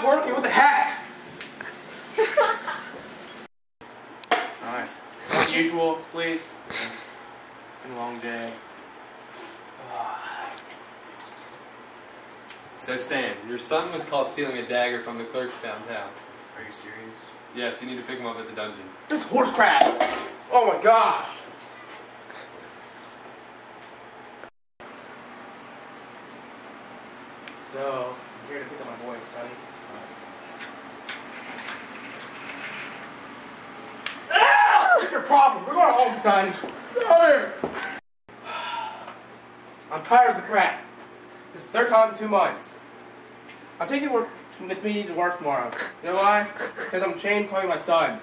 not working. What the heck? Alright. As usual, please. It's been a long day. So Stan, your son was caught stealing a dagger from the clerks downtown. Are you serious? Yes, you need to pick him up at the dungeon. This horse crap! Oh my gosh! So, I'm here to pick up my boy, Sonny. What's your problem? We're going home, son. Get over here. I'm tired of the crap. This is the third time in 2 months. I'm taking work with me to work tomorrow. You know why? Because I'm ashamed of calling my son.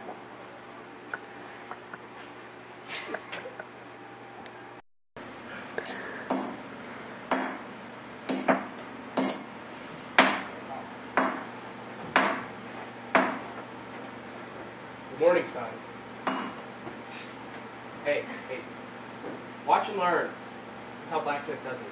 Good morning, son. Hey. Watch and learn. That's how blacksmith does it.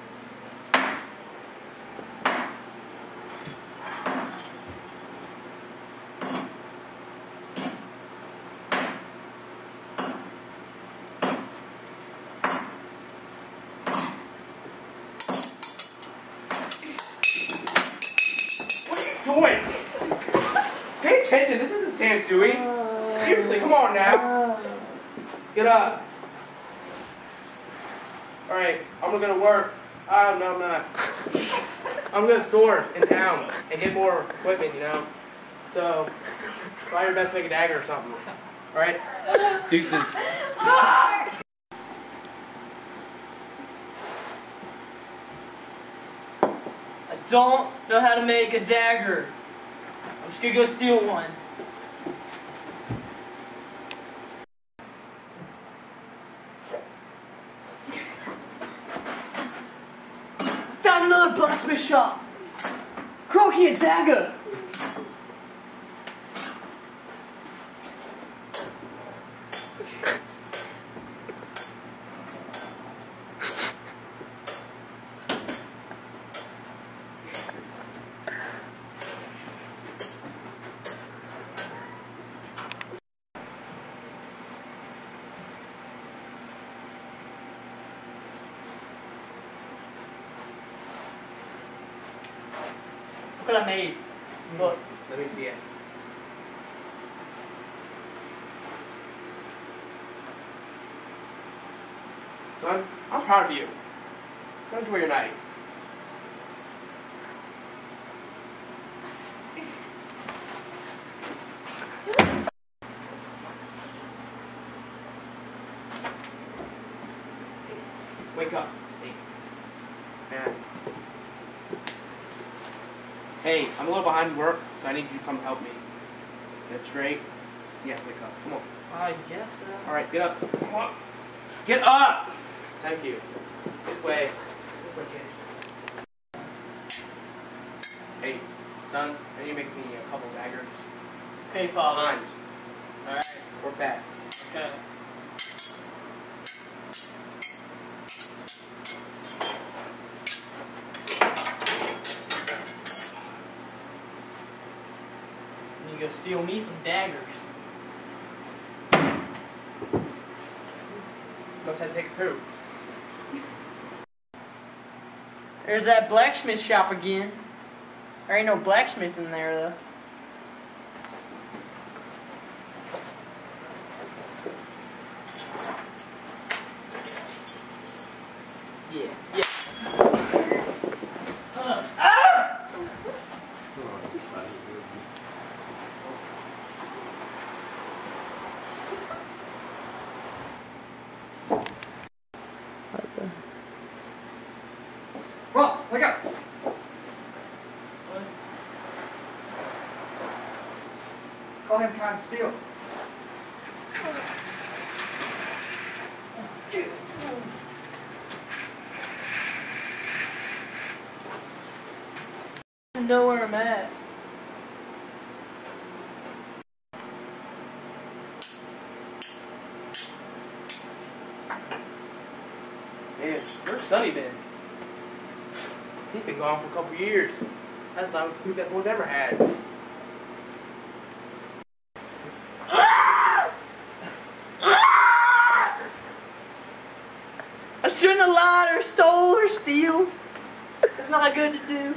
What are you doing? Pay attention, this isn't Sansui. Seriously, come on now. Get up. Alright, I'm gonna go to work. Oh, no, I'm not. I'm gonna go to the store in town and get more equipment, you know? So, try your best to make a dagger or something. Alright? Deuces. I don't know how to make a dagger. I'm just gonna go steal one. Found another blacksmith shop. Croaky, a dagger. Look what I made. Look. Let me see it. Son, I'm proud of you. Go enjoy your night. Wake up. Man. Hey, I'm a little behind in work, so I need you to come help me. Get straight. Yeah, wake up. Come on. I guess so. Alright, get up. Come on. Get up! Thank you. This way. This way, kid. Hey, son, I need to make me a couple daggers. Okay, Father. Behind. Alright. Work fast. Okay. You go steal me some daggers. Must have to take a poop. There's that blacksmith shop again. There ain't no blacksmith in there though. Yeah. Well, wake up! Call him trying to steal. I know where I'm at. Man, where's Sonny been? He's been gone for a couple years. That's the longest poop that boy's ever had. stole or steal. It's not good to do.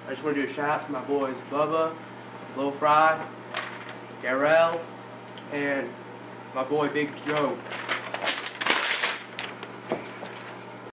I just want to do a shout out to my boys Bubba, Lil Fry, Garrell, and my boy Big Joe.